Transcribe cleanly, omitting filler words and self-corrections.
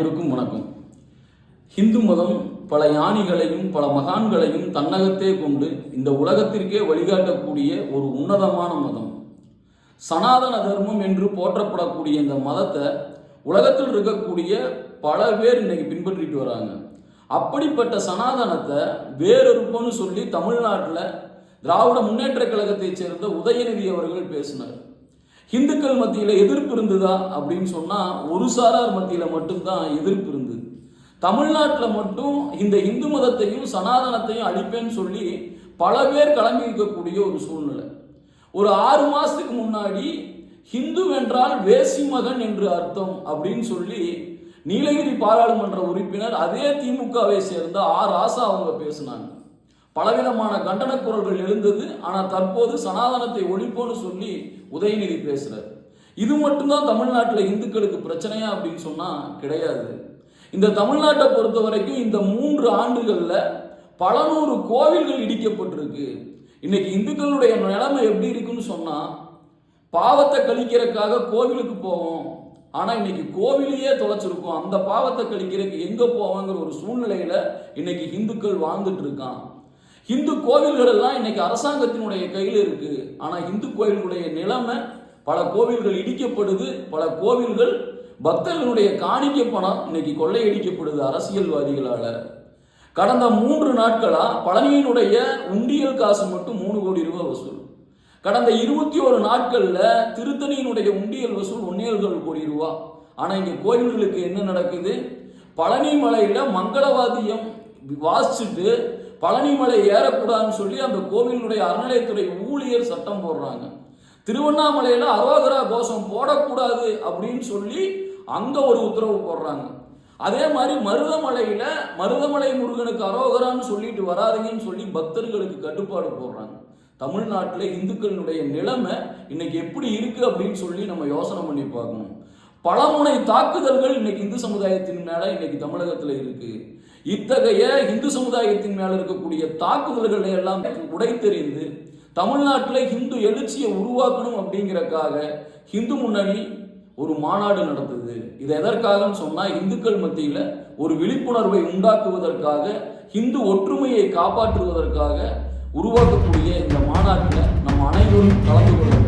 அனைவருக்கும் வணக்கம். ஹிந்து மதம் பல ஞானிகளையும் பல மகான்களையும் தன்னகத்தே கொண்டு இந்த உலகத்திற்கே வழிகாட்டக்கூடிய ஒரு உன்னதமான மதம். சனாதன தர்மம் என்று போற்றப்படக்கூடிய இந்த மதத்தை உலகத்தில் இருக்கக்கூடிய பல பேர் இன்னைக்கு பின்பற்றிட்டு வராங்க. அப்படிப்பட்ட சனாதனத்தை வேறொருப்பன்னு சொல்லி தமிழ்நாட்டில் திராவிட முன்னேற்ற கழகத்தை சேர்ந்த உதயநிதி அவர்கள் பேசினார். இந்துக்கள் மத்தியில் எதிர்ப்பு இருந்ததா அப்படின்னு சொன்னால் ஒரு சாரார் மத்தியில் மட்டும்தான் எதிர்ப்பு இருந்தது. தமிழ்நாட்டில் மட்டும் இந்த இந்து மதத்தையும் சனாதனத்தையும் அழிப்பேன்னு சொல்லி பல பேர் கிளம்பி இருக்கக்கூடிய ஒரு சூழ்நிலை. ஒரு 6 மாதத்துக்கு முன்னாடி ஹிந்து என்றால் வேசி மகன் என்று அர்த்தம் அப்படின்னு சொல்லி நீலகிரி பாராளுமன்ற உறுப்பினர் அதே திமுகவை சேர்ந்த ராசா அவங்க பேசினாங்க. பலவிதமான கண்டன குரல்கள் எழுந்தது. ஆனால் தற்போது சனாதனத்தை ஒழிப்போன்னு சொல்லி உதயநிதி பேசுறார். இது மட்டும்தான் தமிழ்நாட்டில் இந்துக்களுக்கு பிரச்சனையா அப்படின்னு சொன்னா கிடையாது. இந்த தமிழ்நாட்டை பொறுத்த வரைக்கும் இந்த 3 ஆண்டுகள்ல பல நூறு கோவில்கள் இடிக்கப்பட்டிருக்கு. இன்னைக்கு இந்துக்களுடைய நிலைமை எப்படி இருக்குன்னு சொன்னா, பாவத்தை கழிக்கிறதுக்காக கோவிலுக்கு போவோம், ஆனா இன்னைக்கு கோவிலையே தொலைச்சிருக்கோம். அந்த பாவத்தை கழிக்கிறதுக்கு எங்க போவாங்கிற ஒரு சூழ்நிலையில இன்னைக்கு இந்துக்கள் வாழ்ந்துட்டு இருக்கான். இந்து கோவில்கள் எல்லாம் இன்னைக்கு அரசாங்கத்தினுடைய கையில் இருக்கு. ஆனா இந்து கோவில்களுடைய நிலைமை, பல கோவில்கள் இடிக்கப்படுது, பல கோவில்கள் பக்தர்களுடைய காணிக்கை பணம் இன்னைக்கு கொள்ளையடிக்கப்படுது அரசியல்வாதிகளால. கடந்த 3 நாட்களா பழனியினுடைய உண்டியல் காசு மட்டும் 3 கோடி ரூபாய் வசூல். கடந்த 21 நாட்கள்ல திருத்தணியினுடைய உண்டியல் வசூல் 1.7 கோடி ரூபாய். ஆனா இங்க கோவில்களுக்கு என்ன நடக்குது? பழனி மலையில மங்களவாதியம் வாசிச்சுட்டு பழனி மலை ஏறக்கூடாதுன்னு சொல்லி அந்த கோவிலுடைய அறநிலையத்துறை ஊழியர் சட்டம் போடுறாங்க. திருவண்ணாமலையில அரோகரா கோஷம் போடக்கூடாது அப்படின்னு சொல்லி அங்க ஒரு உத்தரவு போடுறாங்க. அதே மாதிரி மருதமலை முருகனுக்கு அரோகரான்னு சொல்லிட்டு வராதுங்கன்னு சொல்லி பக்தர்களுக்கு கட்டுப்பாடு போடுறாங்க. தமிழ்நாட்டில் இந்துக்களுடைய நிலைமை இன்னைக்கு எப்படி இருக்கு அப்படின்னு சொல்லி நம்ம யோசனை பண்ணி பார்க்கணும். பலமுனை தாக்குதல்கள் இன்னைக்கு இந்து சமுதாயத்தின் மேல இன்னைக்கு தமிழகத்தில் இருக்கு. இத்தகைய இந்து சமுதாயத்தின் மேல இருக்கக்கூடிய தாக்குதல்களை எல்லாம் உடைத்தெறிந்து தமிழ்நாட்டில் இந்து எழுச்சியை உருவாக்கணும் அப்படிங்கிறதுக்காக இந்து முன்னணி ஒரு மாநாடு நடத்துது. இது எதற்காகன்னு சொன்னா, இந்துக்கள் மத்தியில் ஒரு விழிப்புணர்வை உண்டாக்குவதற்காக, இந்து ஒற்றுமையை காப்பாற்றுவதற்காக உருவாக்கக்கூடிய இந்த மாநாட்டில் நம்ம அனைவரும் கலந்து கொள்ள